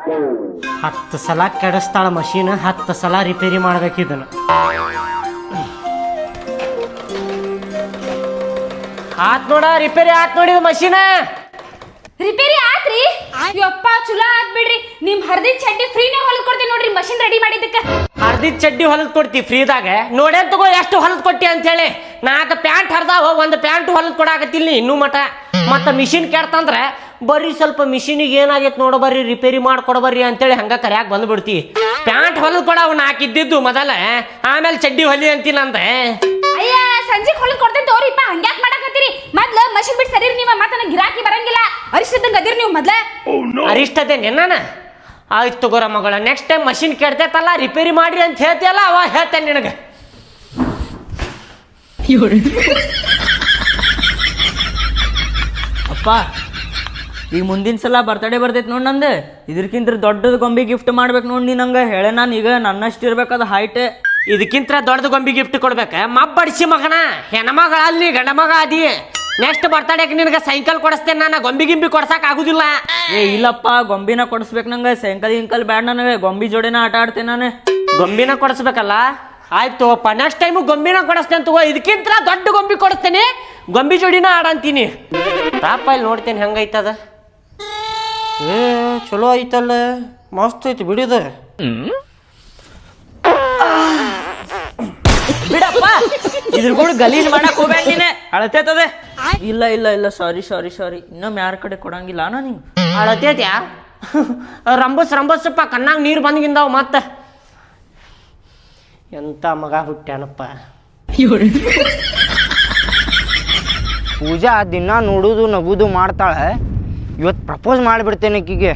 10 ಸಲ ಕೆಡಿಸ್ತಾಳ ಮಷೀನ್, 10 ಸಲ ರಿಪೇರಿ ಮಾಡ್ಬೇಕಿದನು. ಆತ್ ನೋಡ, ರಿಪೇರಿ ಆತ್ ನೋಡಿ ಮಷೀನ್. ರಿಪೇರಿ ಆತ್ರಿ? ಯಪ್ಪ ಚಲೋ ಆತ್ ಬಿಡ್ರಿ. ನಿಮ್ ಹರ್ದಿದ್ ಚಡ್ಡಿ ಫ್ರೀನೇ ಹೊಲ್ದ್ ಕೊಡ್ತೀನಿ ನೋಡ್ರಿ ಮಷೀನ್ ರೆಡಿ ಮಾಡಿದ್ದಕ್ಕ. ಹರ್ದಿದ್ ಚಡ್ಡಿ ಹೊಲದ್ ಕೊಡ್ತಿ ಫ್ರೀದಾಗ? ನೋಡೇ ತಗೋ ಎಷ್ಟು ಹೊಲದ್ ಕೊಟ್ಟಿ ಅಂತ ಹೇಳಿ. 4 ಪ್ಯಾಂಟ್ ಹರ್ದಾವ, 1 ಪ್ಯಾಂಟ್ ಹೊಲದ್ ಕೊಡಾಕತ್ತಿಲ್ಲ ಇನ್ನೂ ಮಟ. ಮತ್ತ ಮಿಷಿನ್ ಕೆಡ್ತಂದ್ರ ಬರ್ರಿ ಸ್ವಲ್ಪ ಮಿಷಿನಿಗೆ ಏನಾಗೈತೆ ನೋಡ ಬರ್ರಿ ರಿಪೇರಿ ಮಾಡ್ಕೊಡ್ಬರ್ರಿ ಅಂತೇಳಿ ಹಂಗ ಕರ್ಯಾಕ್ ಬಂದ್ಬಿಡ್ತಿ. ಪ್ಯಾಂಟ್ ಹೊಲದ್ ಕೊಡವ್ 4 ಇದ್ದಿದ್ದು ಮೊದಲ, ಆಮೇಲೆ ಚಡ್ಡಿ ಹೊಲಿ ಅಂತೀನಂದ್ರೆ. ಅಯ್ಯ ಸಂಜೆ ಹೊಲದ್ ಕೊಡ್ತೇನೆ ತೋರಿಪ್ಪ, ಹಂಗ್ಯಾಕ್ ಮಾಡಾಕತ್ತೀರಿ? ಮೊದ್ಲ ಮಷಿನ್ ಬಿಟ್ಟು ಸರಿ ನೀವ, ಮತ್ತ ನನಗೆ ಗಿರಾಕಿ ಬರಂಗಿಲ್ಲ. ಅರಿಷ್ಟದಂಗ ಅದಿರಿ ನೀವು ಮೊದ್ಲ. ಅರಿಷ್ಟದೇನೆ ನಾನು? ಆಯ್ತು ತಗೋರ ಮಗಳ, ನೆಕ್ಸ್ಟ್ ಟೈಮ್ ಮಷಿನ್ ಕೆಡ್ತೈತಲ್ಲ ರಿಪೇರಿ ಮಾಡ್ರಿ ಅಂತ ಹೇಳ್ತಿಯಲ್ಲ, ಅವಾಗ ಹೇಳ್ತೇನೆ ನಿನಗೆ. ಅಪ್ಪ ಈಗ ಮುಂದಿನ ಸಲ ಬರ್ತಡೇ ಬರ್ತೈತೆ ನೋಡಿ ನಂದು. ಇದಕ್ಕಿಂತ ದೊಡ್ಡದು ಗೊಂಬೆ ಗಿಫ್ಟ್ ಮಾಡ್ಬೇಕು ನೋಡಿ ನೀ ನಂಗೆ ಹೇಳೆ. ನಾನು ಈಗ ನನ್ನಷ್ಟು ಇರ್ಬೇಕದು ಹೈಟ್. ಇದಕ್ಕಿಂತ ದೊಡ್ಡದು ಗೊಂಬಿ ಗಿಫ್ಟ್ ಕೊಡ್ಬೇಕ? ಮಬ್ಬಡಿಸಿ ಮಗನ, ಹೆಣ್ಮಗಳ ಅಲ್ಲಿ ಗಂಡ ಮಗ ಅದಿ. ನೆಕ್ಸ್ಟ್ ಬರ್ತಡೇಗೆ ನಿನಗೆ ಸೈಕಲ್ ಕೊಡಿಸ್ತೇನೆ ನಾನು, ಗೊಂಬಿ ಗಿಂಬಿ ಕೊಡ್ಸಕ್ ಆಗುದಿಲ್ಲ. ಏ ಇಲ್ಲಪ್ಪ, ಗೊಂಬಿನ ಕೊಡಿಸ್ಬೇಕು ನಂಗೆ. ಸೈಕಲ್ ಗಿಂಕಲ್ ಬ್ಯಾಡ ನನಗೆ, ಗೊಂಬಿ ಜೋಡಿನ ಆಟ ಆಡ್ತೇನೆ ನಾನು. ಗೊಂಬಿನ ಕೊಡಿಸ್ಬೇಕಲ್ಲ? ಆಯ್ತು ಅಪ್ಪ, ನೆಕ್ಸ್ಟ್ ಟೈಮು ಗೊಂಬಿನ ಕೊಡಿಸ್ತೇನೆ ತಗೋ. ಇದಕ್ಕಿಂತ ದೊಡ್ಡ ಗೊಂಬಿ ಕೊಡಿಸ್ತೇನೆ, ಗೊಂಬಿ ಜೋಡಿನ ಆಡಂತೀನಿ. ತಾಪ ಇಲ್ಲಿ ನೋಡ್ತೇನೆ ಹೆಂಗೈತದ. ಏ ಚಲೋ ಐತಲ್ಲ, ಮಸ್ತ್ ಐತಿ ಬಿಡಿದ. ಬಿಡಪ್ಪ, ಇದ್ರ ಕೂಡ ಗಲೀಜ್ ಮಾಡಕ್ ಹೋಗ್ಬೇಡ ನೀನೆ, ಅಳತೈತದೆ. ಇಲ್ಲ ಇಲ್ಲ ಇಲ್ಲ, ಸಾರಿ ಸಾರಿ ಸಾರಿ, ಇನ್ನೊಮ್ಮೆ ಯಾರ ಕಡೆ ಕೊಡಂಗಿಲ್ಲ ನಾನು. ನೀವು ಅಳತೈತ್ಯಾ? ರಂಬಸ್ಸಪ್ಪ, ಕಣ್ಣಾಗ ನೀರು ಬಂದ್ಗಿಂದಾವ ಮತ್ತೆ. ಎಂತ ಮಗ ಹುಟ್ಟ್ಯಾನಪ್ಪ. ಪೂಜಾ ದಿನ ನೋಡುದು ನಗುದು ಮಾಡ್ತಾಳೆ. ಇವತ್ತು ಪ್ರಪೋಸ್ ಮಾಡಿಬಿಡ್ತೇನೆ ಆಕಿಗೆ.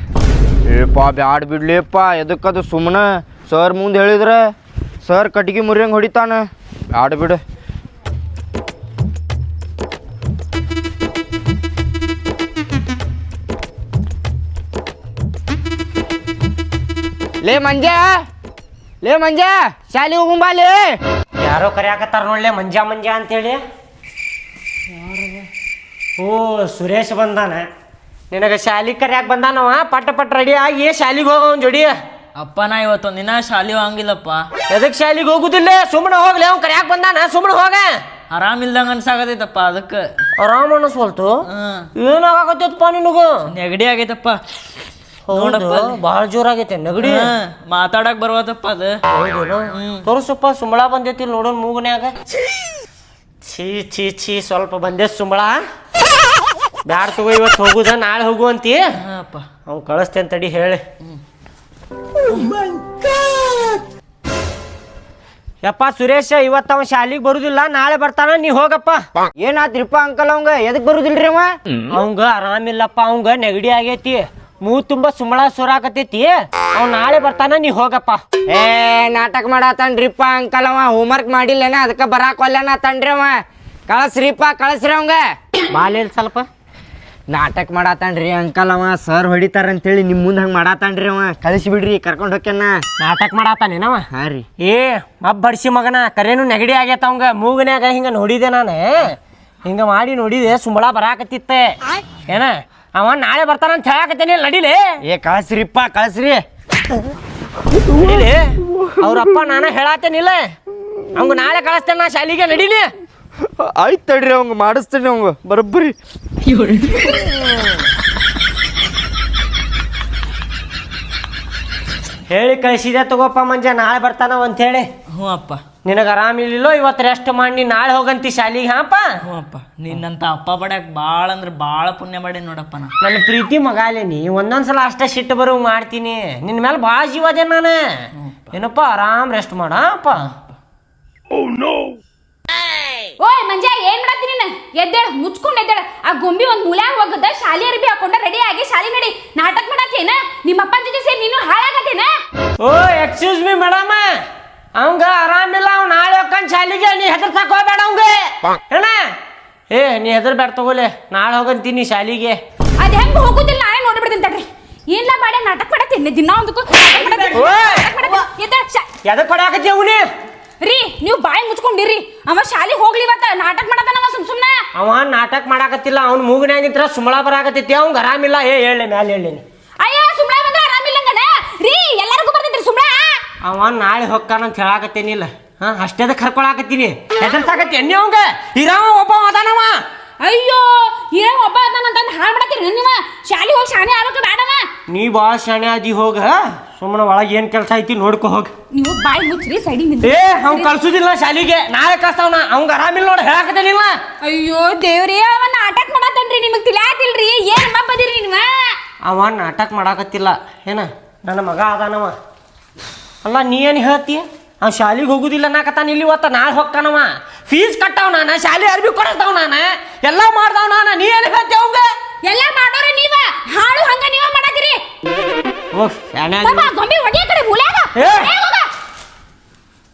ಏಪ್ಪ ಬ್ಯಾಡ್ ಬಿಡ್ಲಿಪ್ಪ, ಎದಕ್ಕದು ಸುಮ್ಮನೆ ಸರ್ ಮುಂದೆ ಹೇಳಿದ್ರೆ ಸರ್ ಕಟ್ಟಿಗೆ ಮುರಿಯಂಗೆ ಹೊಡಿತಾನೆ. ಬ್ಯಾಡ ಬಿಡು. ಲೇ ಮಂಜ ಶಾಲೆ ಹೋಗುಂಬಾಲೇ. ಯಾರೋ ಕರೆಯಾಕತ್ತಾರ ನೋಡ್ಲೆ, ಮಂಜಾ ಅಂತೇಳಿ. ಓ ಸುರೇಶ್ ಬಂದಾನ, ನಿನಗೆ ಶಾಲಿಗೆ ಕರ್ಯಾಕೆ ಬಂದಾನವ. ಪಟ್ಟ ರೆಡಿ ಆಗಿ ಶಾಲಿಗೆ ಹೋಗವನ್ ಜೋಡಿ. ಅಪ್ಪ ನಾ ಇವತ್ತೊಂದು ದಿನ ಶಾಲೆ ಹೋಗಂಗಿಲ್ಲಪ್ಪ. ಎದಕ್ಕೆ ಶಾಲಿಗೆ ಹೋಗುದಿಲ್ಲ? ಸುಮ್ಮನೆ ಹೋಗ್ಲಿ, ಅವ್ನು ಕರ್ಯಾಕೆ ಬಂದಾನ, ಸುಮ್ಮನೆ ಹೋಗ. ಆರಾಮಿಲ್ದಂಗ ಅನ್ಸಾಗತೈತಪ್ಪ, ಅದಕ್ಕೆ. ಆರಾಮ್ ಅನಿಸ್ವಲ್ತು? ಏನಾಗತ್ತಪ್ಪ ನಿನಗ? ನೆಗಡಿ ಆಗೈತಪ್ಪ. ನೋಡಪ್ಪ, ಭಾಳ ಜೋರಾಗೈತೆ ನೆಗಡಿ. ಮಾತಾಡಕ್ ಬರ್ವತ್ತಪ್ಪ ಅದು. ತೋರಿಸಪ್ಪ, ಸುಂಬಳ ಬಂದೈತಿ ನೋಡೋಣ ಮೂಗನ್ಯಾಗ. ಛೀ ಸ್ವಲ್ಪ ಬಂದೆ ಸುಂಬಳ. ಬ್ಯಾಡ ತಗೋ, ಇವತ್ತು ಹೋಗುದ, ನಾಳೆ ಹೋಗುವಂತಿ. ಅವ್ನು ಕಳಿಸ್ತೇನೆ ತಡಿ ಹೇಳಿ. ಯಪ್ಪ ಸುರೇಶ, ಇವತ್ತು ಅವ ಶಾಲಿಗೆ ಬರುದಿಲ್ಲ, ನಾಳೆ ಬರ್ತಾನ, ನೀ ಹೋಗಪ್ಪ. ಏನಾತ್ರಿಪ್ಪ ಅಂಕಲ್ ಅವಂಗ? ಎದಕ್ ಬರುದಿಲ್ರಿ ಅವ? ಅವಂಗ ಆರಾಮಿಲ್ಲಪ್ಪ, ಅವಂಗ ನೆಗಡಿ ಆಗೈತಿ, ಮೂಗ್ ತುಂಬಾ ಸುಂಬಳ ಸುರಾಕತೈತಿ. ಅವ್ನು ನಾಳೆ ಬರ್ತಾನ, ನೀ ಹೋಗಪ್ಪ. ಏ ನಾಟಕ ಮಾಡತ್ತನ್ರಿಪ್ಪ ಅಂಕಲ್ ಅವ. ಹೋಮ್ವರ್ಕ್ ಮಾಡಿಲ್ಲೇನ, ಅದಕ್ಕೆ ಬರಾಕ್ ಒಲ್ಲೆನತ್ತನ್ರಿ ಅವ. ಕಳಿಸ್ರಿ ಅವಂಗ. ಬಾಲೇಲ್ ಸ್ವಲ್ಪ ನಾಟಕ ಮಾಡತ್ತನ್ರಿ ಅಂಕಲ್ ಅವ. ಸರ್ ಹೊಡಿತಾರಂತೇಳಿ ನಿಮ್ಮ ಮುಂದೆ ಹಂಗೆ ಮಾಡತ್ತನ್ರಿ ಅವ. ಕಳಿಸ್ಬಿಡ್ರಿ, ಕರ್ಕೊಂಡು ಹೋಗ್ಯಾನ. ನಾಟಕ ಮಾಡತ್ತಾನೇನವ? ಹಾ ರೀ. ಏ ಬಡ್ಸಿ ಮಗನ, ಕರೇನು ನೆಗಡಿ ಆಗೈತ ಅವಂಗ. ಮೂಗನ್ಯಾಗ ಹಿಂಗ ನೋಡಿದೆ ನಾನು, ಹಿಂಗ ಮಾಡಿ ನೋಡಿದೆ, ಸುಂಬಳ ಬರಾಕತ್ತಿತ್ತೆ ಏನ. ಅವ ನಾಳೆ ಬರ್ತಾನಂತ ಹೇಳಾಕತ್ತೇನೆ, ನಡಿಲಿ. ಏ ಕಳಿಸ್ರಿ. ನಡಿಲಿ, ಅವ್ರಪ್ಪ ನಾನು ಹೇಳತ್ತೇನಿಲ್ಲ. ಅವಂಗ ನಾಳೆ ಕಳಿಸ್ತೇನೆ ನಾ ಶಾಲಿಗೆ, ನಡಿಲಿ. ಆಯ್ತು ತಡ್ರಿ, ಅವಂಗ ಮಾಡಿಸ್ತೇನೆ ಅವಂಗ ಬರೋಬ್ಬರಿ. ಹೇಳಿ ಕಳಿಸಿದೆ ತಗೋಪ್ಪ ಮಂಜ, ನಾಳೆ ಬರ್ತಾನ ಅಂತ ಹೇಳಿ. ಹ್ಞೂ ಅಪ್ಪ. ನಿನಗೆ ಆರಾಮಿಲ್ಲೋ, ಇವತ್ತು ರೆಸ್ಟ್ ಮಾಡಿ ನಾಳೆ ಹೋಗಂತಿ ಶಾಲಿಗೆ. ಹಾಪ. ಹ್ಞೂ ಅಪ್ಪ, ನಿನ್ನಂತ ಅಪ್ಪ ಪಡ್ಯಾಕ ಭಾಳ ಅಂದ್ರೆ ಭಾಳ ಪುಣ್ಯ ಮಾಡಿ ನೋಡಪ್ಪ. ನನ್ನ ಪ್ರೀತಿ ಮಗಾಲೆ, ನೀ ಒಂದೊಂದ್ಸಲ ಅಷ್ಟೇ ಸಿಟ್ಟು ಬರೋ ಮಾಡ್ತೀನಿ. ನಿನ್ನ ಮೇಲೆ ಭಾಳ ಜೀವ ಅದೇ ನಾನು. ಏನಪ್ಪ ಆರಾಮ್ ರೆಸ್ಟ್ ಮಾಡ ಅಪ್ಪ. ಓಯ್ ಮಂಜ, ಏನ್ ಮಾಡತ್ತೀನಿ ನೀನು? ಎದ್ದೇಳ, ಮುಚ್ಕೊಂಡ್ ಎದ್ದೇಳ. ಆ ಗೊಂಬಿ ಒಂದ್ ಮೂಲ್ಯಾಗ ಹೋಗದ, ಶಾಲಿ ಅರ್ಬಿ ಹಾಕೊಂಡ ರೆಡಿ ಆಗಿ ಶಾಲಿ ನಡಿ. ನಾಟಕ ಮಾಡತ್ತೇನ? ನಿಮ್ಮ ಅಪ್ಪನ ಜೊತೆ ಸೇರಿ ನೀನು ಹಾಳಾಗತ್ತೇನ? ಓ ಎಕ್ಸ್ಕ್ಯೂಸ್ ಮೀ ಮೇಡಮ್, ಅವಂಗ ಆರಾಮಿಲ್ಲ, ಅವ್ನು ನಾಳೆ ಹೋಗ್ಕಂಡ್ ಶಾಲಿಗೆ. ನೀ ಹೆದರ್ಸಕ್ ಹೋಗ್ಬೇಡ ಅವಂಗ ಏನ. ಏ ನೀ ಹೆದರ್ಬೇಡ ತಗೋಲೆ, ನಾಳೆ ಹೋಗಂತೀನಿ ಶಾಲಿಗೆ. ಅದ್ ಹೆಂಗ್ ಹೋಗುದಿಲ್ಲ, ನಾಳೆ ನೋಡ್ಬಿಡ್ತೀನಿ ತಡ್ರಿ. ಏನ್ಲ ಮಾಡಿ ನಾಟಕ ಮಾಡತ್ತೇನೆ ದಿನ ಒಂದಕ್ಕೂ. ಎದಕ್ ಕೊಡಾಕತ್ತಿ ಅವನಿ? ರೀ ನೀವು ಬಾಯಿ ಮುಚ್ಕೊಂಡಿರಿ. ಅವ ಶಾಲಿಗೆ ಹೋಗ್ಲಿ, ಇವತ್ತ ನಾಟಕ ಮಾಡತಾನವ ಸುಮ್ನೆ. ಅವ ನಾಟಕ ಮಾಡಾಕತ್ತಿಲ್ಲ, ಅವ್ನ ಮೂಗನ್ಯಾಗ ನಿಂತ್ರ ಸುಮಳ ಬರಾಕತ್ತೈತಿ, ಅವಂಗ ಆರಾಮಿಲ್ಲ. ಏ ಹೇಳಿ ಮ್ಯಾಲೆ ಹೇಳೇನಿ. ಅಯ್ಯ ಸುಮ್ನೆ ಬಂದ್ರೆ ಆರಾಮಿಲ್ಲಂಗನ. ಅವ ನಾಳೆ ಹೊಕ್ಕಾನಂತ ಹೇಳಾಕತ್ತೇನಿಲ್ಲ ಹಾ ಅಷ್ಟೇದ ಕರ್ಕೊಳಾಕತ್ತೀನಿ ಹೆದರ್ಸಾಕತ್ತಿ ಎಣ್ಣೆ ಅವಂಗ ಇರಾವ ಒಬ್ಬ ಅದಾನವ ಅಯ್ಯೋ ಏ ಒಬ್ಬ ಅದಾನಂತಂದು ಹಾಳು ಮಾಡತ್ತೀರಿ ನೀವ ಶಾಲೆ ಹೋಗಿ ಶಾನೆ ಆಗ್ಬೇಕು ಬೇಡವ ನೀ ಭಾಳ ಶಾಣೆ ಆದಿ ಹೋಗ ಸುಮ್ಮನೆ ಒಳಗೆ ಏನು ಕೆಲಸ ಐತಿ ನೋಡ್ಕೊ ಹೋಗಿ ನೀವು ಬಾಯಿ ಮುಚ್ಚ್ರಿ ಸೈಡಿ ಏ ಅವ್ನು ಕಳ್ಸುದಿಲ್ಲ ಶಾಲಿಗೆ ನಾಳೆ ಕಳ್ಸ್ತಾವನ ಅವಂಗ ಆರಾಮಿಲ್ಲ ನೋಡಿ ಹೇಳಾಕತ್ತೇನಿಲ್ಲ ಅಯ್ಯೋ ದೇವ್ರೇ ಅವ ನಾಟಕ ಮಾಡತ್ತನ್ರಿ ನಿಮಗ್ ತಿಳಿಯಾತಿಲ್ರಿ ಏನ್ ಮಬ್ಬದಿರಿ ನೀವ ಅವ ನಾಟಕ ಮಾಡಾಕತ್ತಿಲ್ಲ ಏನ ನನ್ನ ಮಗ ಅದಾನವ ಅಲ್ಲ ನೀ ಏನು ಹೇಳ್ತಿ ಅವ್ ಶಾಲಿಗೆ ಹೋಗುದಿಲ್ಲ ನಾಕತ್ತಾನ ಇಲ್ಲಿ ಇವತ್ತ ನಾಳೆ ಹೋಗ್ತಾನವ ಫೀಸ್ ಕಟ್ಟಾವ ನಾನು ಶಾಲೆ ಅರ್ಬಿ ಕೊಡಿಸ್ತಾವ ನಾನು ಎಲ್ಲ ಮಾಡ್ದಾವ ನಾನು ನೀ ಏನು ಹೇಳ್ತಿ ಅವಂಗ ಎಲ್ಲ ಮಾಡೋರೆ ನೀವ ಹಾಳು ಹಂಗ ನೀವ ಮಾಡತ್ತೀರಿ ಓಹ್ ಶಾಣೆ ಬಾಬಾ ಗೊಂಬೆ ಹೊಡಿಯ ಕಡೆ ಮೂಲ್ಯಾಗ ಏ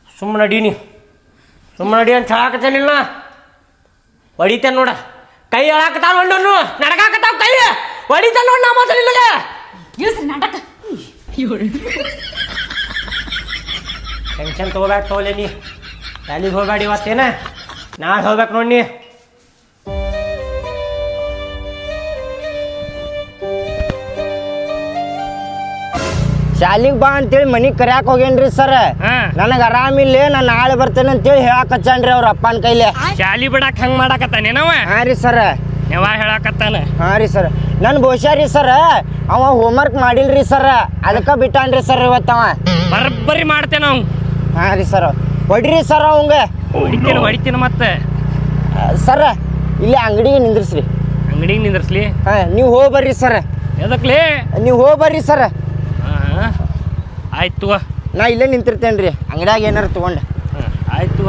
ಸುಮ್ಮನೆ ನಡಿ ನೀ ಸುಮ್ಮನೆ ನಡಿ ಅಂತ ಹೇಳಾಕತ್ತೇನಿಲ್ಲ ಹೊಡಿತೇನೆ ನೋಡ ಕೈ ಹೇಳಾಕತ್ತಾವ ನೋಡು ನಡಕಾಕತ್ತಾವ ಕೈ ಹೊಡಿತೇನೆ ನೋಡಿ ನಾ ಮಾತ್ರ ನಿನಗೆ ಇಳಿಸ್ರಿ ನಾಟಕ ಟೆನ್ಷನ್ ತೊಗೋಬೇಡ ತೋಲೆ ನೀ ಶಾಲಿಗೆ ಹೋಗ್ಬೇಡ ಇವತ್ತೇನ ನಾಳೆ ಹೋಗ್ಬೇಕು ನೋಡಿ ನೀ ಶಾಲಿಗೆ ಬಾ ಅಂತೇಳಿ ಮನಿಗೆ ಕರ್ಯಾಕ ಹೋಗೇನ್ರಿ ಸರ್ ನನಗೆ ಆರಾಮಿಲ್ಲ ನಾನು ನಾಳೆ ಬರ್ತೇನೆ ಅಂತೇಳಿ ಹೇಳಕ್ ಹಚ್ಚಾನ್ರಿ ಅವ್ರ ಅಪ್ಪನ ಕೈಲಿ ಶಾಲಿ ಬಿಡಾಕ ಹಂಗೆ ಮಾಡಾಕತ್ತಾನೇನವ ಹಾಂ ರೀ ಸರ್ ಯಾವಾಗ ಹೇಳಾಕತ್ತಾನ ಹಾಂ ರೀ ಸರ್ ನನ್ನ ಬಹುಶಃ ರೀ ಸರ್ ಅವ ಹೋಮ್ವರ್ಕ್ ಮಾಡಿಲ್ರಿ ಸರ್ ಅದಕ್ಕೆ ಬಿಟ್ಟಾನ್ರಿ ಸರ್ ಇವತ್ತವ ಬರಬ್ಬರಿ ಮಾಡ್ತೇನೆ ಅವ್ನು ಹಾಂ ರೀ ಸರ್ ಹೊಡ್ರಿ ಸರ್ ಅವಂಗ ಹೊಡಿತೀನಿ ಮತ್ತೆ ಸರ್ ಇಲ್ಲಿ ಅಂಗಡಿಗೆ ನಿಂದ್ರಿಸ್ರಿ ಅಂಗಡಿಗೆ ನಿಂದ್ರಸ್ಲಿ ಹಾಂ ನೀವು ಹೋಗಿ ಬರ್ರಿ ಸರ್ ಎದಕ್ಲಿ ನೀವು ಹೋಗಿ ಬರ್ರಿ ಸರ್ ಆಯ್ತು ನಾ ಇಲ್ಲೇ ನಿಂತಿರ್ತೇನೆ ರೀ ಅಂಗಡಿಯಾಗ ಏನಾರು ತೊಗೊಂಡೆ ಆಯ್ತು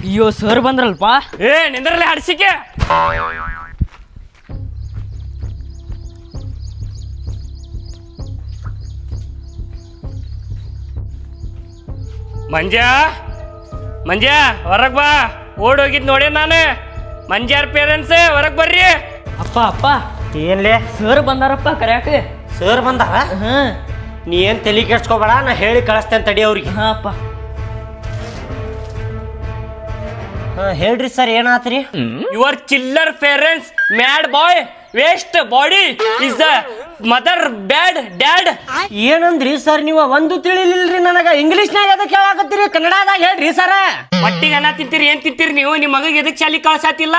ಅಯ್ಯೋ ಸರ್ ಬಂದ್ರಲ್ಪ ಏ ನಿಂದ್ರಲ್ಲೇ ಹಡ್ಸಿಕೆ ಮಂಜ ಹೊರಗ್ ಬಾ ಓಡೋಗಿದ್ ನೋಡೇ ನಾನು ಮಂಜಾರ್ ಪೇರೆಂಟ್ಸ್ ಹೊರಗ್ ಬರ್ರಿ ಅಪ್ಪ ಏನ್ಲೇ ಸರ್ ಬಂದಾರಪ್ಪ ಕರ್ಯಾಕ ಸರ್ ಬಂದಾರ ಹಾಂ ನೀ ಏನ್ ತಲೆ ಕೆಡ್ಸ್ಕೊಬೇಡ ನಾ ಹೇಳಿ ಕಳಿಸ್ತೇನೆ ತಡಿ ಅವ್ರಿಗೆ ಹಾಂ ಅಪ್ಪ ಹೇಳ್ರಿ ಸರ್ ಏನಾತ್ರಿ ಯುವರ್ ಚಿಲ್ಲರ್ parents mad boy waste body is the mother bad dad ಏನಂದ್ರಿ ಸರ್ ನೀವು ಒಂದು ತಿಳಿಲಿಲ್ರಿ ನನಗ ಇಂಗ್ಲಿಷ್ನಾಗ ಎದಕ್ಕೆ ಹೇಳಾಕತ್ತೀರಿ ಕನ್ನಡದಾಗ ಹೇಳ್ರಿ ಸರ್ ಮಟ್ಟಿಗೆ ಅನ್ನ ತಿಂತೀರಿ ಏನ್ ತಿಂತೀರಿ ನೀವು ನಿಮ್ಮ ಮಗಗೆ ಎದಕ್ಕೆ ಶಾಲಿ ಕಳ್ಸಾತಿಲ್ಲ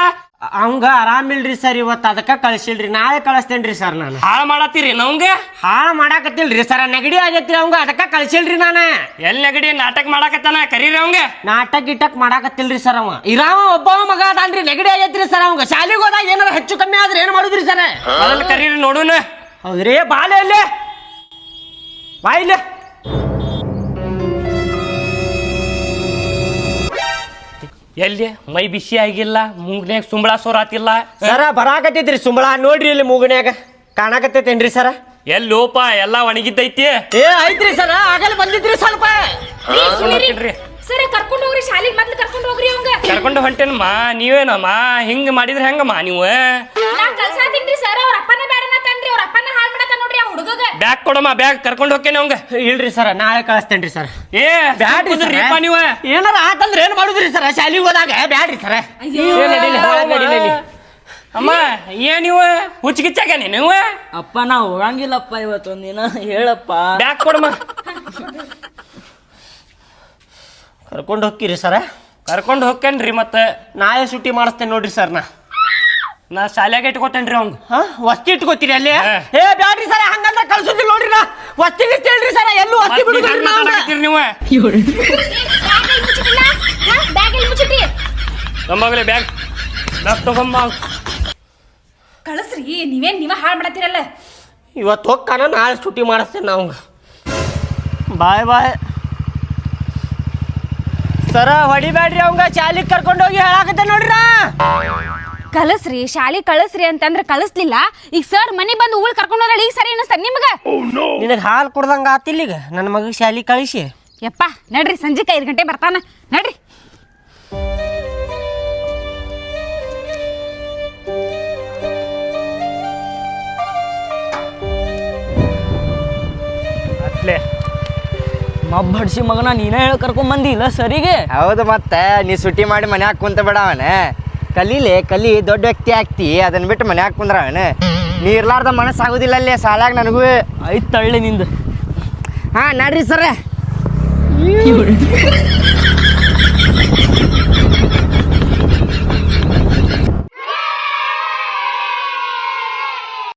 ಅವಂಗ ಆರಾಮಿಲ್ರಿ ಸರ್ ಇವತ್ತು ಅದಕ್ಕೆ ಕಳಿಸಿಲ್ರಿ ನಾಳೆ ಕಳಿಸ್ತೇನ್ರಿ ಸರ್ ನಾನು ಹಾಳು ಮಾಡತ್ತೀರಿ ನಮ್ಗೆ ಹಾಳು ಮಾಡಾಕತ್ತಿಲ್ರಿ ಸರ್ ನೆಗಡಿ ಆಗೈತ್ರಿ ಅವಂಗ ಅದಕ್ಕೆ ಕಳಿಸಿಲ್ರಿ ನಾನು ಎಲ್ಲಿ ನೆಗಡಿ ನಾಟಕ ಮಾಡಾಕತ್ತಾನ ಕರೀರಿ ಅವಂಗ ನಾಟಕ ಗಿಟಕ್ ಮಾಡಾಕತ್ತಿಲ್ರಿ ಸರ್ ಅವ ಇರಾವ ಒಬ್ಬ ಮಗ ಅದಾನ್ರಿ ನೆಗಡಿ ಆಗೈತ್ರಿ ಸರ್ ಅವಂಗ ಶಾಲಿಗೆ ಹೋದಾಗ ಏನಾರ ಹೆಚ್ಚು ಕಮ್ಮಿ ಆದ್ರೆ ಏನ್ ಮಾಡುದ್ರಿ ಸರ್ ಅದನ್ನ ಕರೀರಿ ನೋಡೋಣ ಹೌದ್ರಿ ಬಾಲೆ ಅಲ್ಲೇ ಬಾಯಿಲೆ ಎಲ್ಲಿ ಮೈ ಬಿಸಿ ಆಗಿಲ್ಲ ಮೂಗ್ನ್ಯಾಗ ಸುಂಬಳ ಸೋರಾತಿಲ್ಲ ಸರ ಬರಾಕತ್ತೈತ್ರಿ ಸುಂಬಳ ನೋಡ್ರಿ ಇಲ್ಲಿ ಮೂಗನ್ಯಾಗ ಕಾಣಾಕತ್ತೈತೇನ್ರಿ ಸರ ಎಲ್ಲಿ ಲೋಪ ಎಲ್ಲ ಒಣಗಿದ್ದೈತಿ ಏ ಐತ್ರಿ ಸರ ಆಗಲ್ಲ ಬಂದಿದ್ರಿ ಸ್ವಲ್ಪ ಸರ್ ಕರ್ಕೊಂಡು ಹೋಗ್ರಿ ಶಾಲೆಗೆ ಮೊದ್ಲು ಕರ್ಕೊಂಡು ಹೋಗ್ರಿ ಅವಂಗ ಕರ್ಕೊಂಡು ಹೊಂಟೇನಮ್ಮ ನೀವೇನಮ್ಮ ಹಿಂಗ್ ಮಾಡಿದ್ರೆ ಹೆಂಗಮ್ಮ ನೀವು ನಾ ಕಳ್ಸಾತೀನ್ರಿ ಸರ್ ಅವ್ರ ಅಪ್ಪನ ಬೇಡನತ್ತನ್ರಿ ಅವ್ರ ಅಪ್ಪನ ಹಾಳು ಮಾಡಕ ನೋಡ್ರಿ ಆ ಹುಡುಗಗ ಬ್ಯಾಗ್ ಕೊಡಮ್ಮ ಬ್ಯಾಗ್ ಕರ್ಕೊಂಡು ಹೋಗ್ತೇನೆ ಅವಂಗ ಇಲ್ರಿ ಸರ್ ನಾಳೆ ಕಳಿಸ್ತೇನ್ರಿ ಸರ್ ಏ ಬ್ಯಾಡ್ರಿಪ್ಪ ನೀವು ಏನಾರ ಆತಂದ್ರೆ ಏನ್ ಮಾಡುದ್ರಿ ಸರ್ ಶಾಲಿಗೆ ಹೋದಾಗ ಬ್ಯಾಡ್ರಿ ಸರ್ ಅಮ್ಮ ಏನ್ ನೀವು ಹುಚ್ಚಿಗಿಚ್ಚಾಗ ನೀವು ಅಪ್ಪ ನಾ ಹೋಗಂಗಿಲ್ಲಪ್ಪ ಇವತ್ತೊಂದಿನ ಹೇಳಪ್ಪ ಬ್ಯಾಗ್ ಕೊಡಮ್ಮ ಕರ್ಕೊಂಡು ಹೋಗ್ತೀರಿ ಸರ ಕರ್ಕೊಂಡು ಹೋಗ್ತೇನ್ರಿ ಮತ್ತೆ ನಾಳೆ ಸುಟ್ಟಿ ಮಾಡಿಸ್ತೇನೆ ನೋಡ್ರಿ ಸರ್ ನಾ ಶಾಲ್ಯಾಗ ಇಟ್ಕೋತೇನ್ರಿ ಅವ್ನು ವಸ್ತಿ ಇಟ್ಕೋತೀರಿ ಅಲ್ಲಿ ಏ ಬ್ಯಾಡ್ರಿ ಸರ ಹಂಗಂದ್ರೆ ಕಳ್ಸೋದಿಲ್ಲ ನೋಡ್ರಿ ನಾ ವಸ್ತಿ ಇರ್ತೇನ್ರಿ ಸರ ಎಲ್ಲೂ ವಸ್ತಿ ಬಿಡುದಿಲ್ಲ ನೀವು ಬ್ಯಾಗ್ ಎಲ್ಲಿ ಮುಚ್ಚಿಟ್ರಿ ತಮ್ಮಗಲೇ ಬ್ಯಾಗ್ ಬ್ಯಾಗ್ ತಗೊಂಬ ಕಳಿಸ್ರಿ ನೀವ ಹಾಳು ಮಾಡತ್ತೀರಲ್ಲ ಇವತ್ತು ಹೋಗ್ತಾನ ನಾಳೆ ಸುಟ್ಟಿ ಮಾಡಿಸ್ತೇನೆ ನಾವು ಬಾಯ್ ಬಾಯ್ ಸರ ಹೊಡಿಬ್ಯಾಡ್ರಿ ಅವಂಗ ಶಾಲಿಗೆ ಕರ್ಕೊಂಡೋಗಿ ಹೇಳಾಕತ್ತೆ ನೋಡ್ರಿ ಕಳಿಸ್ರಿ ಶಾಲಿ ಕಳಿಸ್ರಿ ಅಂತಂದ್ರೆ ಕಳಿಸ್ಲಿಲ್ಲ. ಈಗ ಸರ್ ಮನೆ ಬಂದು ಊಳ್ ಕರ್ಕೊಂಡು ಹೋದ್ರೆ ಈಗ ಸರಿ ಅನಿಸ್ತಾರ ನಿಮ್ಗ? ನಿನಗೆ ಹಾಲು ಕುಡ್ದಂಗ ಆತಿಲ್ಲ ಈಗ ನನ್ನ ಮಗ ಶಾಲಿ ಕಳಿಸಿ. ಯಪ್ಪ ನಡ್ರಿ, ಸಂಜೆಗೆ 5 ಗಂಟೆ ಬರ್ತಾನ ನಡ್ರಿ. ಅಟ್ಲೆ ಮಬ್ಬ ಹಡ್ಸಿ ಮಗನ ನೀನೇ ಹೇಳಿ ಕರ್ಕೊಂಬಂದಿ ಇಲ್ಲ ಸರಿಗೆ. ಹೌದು, ಮತ್ತೆ ನೀ ಸುಟ್ಟಿ ಮಾಡಿ ಮನ್ಯಾಗ ಕುಂತ ಬಿಡ ಅವನ. ಕಲಿ ದೊಡ್ಡ ವ್ಯಕ್ತಿ ಆಗ್ತಿ, ಅದನ್ನ ಬಿಟ್ಟು ಮನ್ಯಾಗ ಕುಂದ್ರ ಅವನ. ನೀ ಇರ್ಲಾರ್ದ ಮನಸ್ಸಾಗುದಿಲ್ಲ ಅಲ್ಲಿ ಸಾಲಾಗ ನನಗೂ. ಐತ್ ತಳ್ಳಿ ನಿಂದು. ಹಾ ನಡ್ರಿ ಸರ.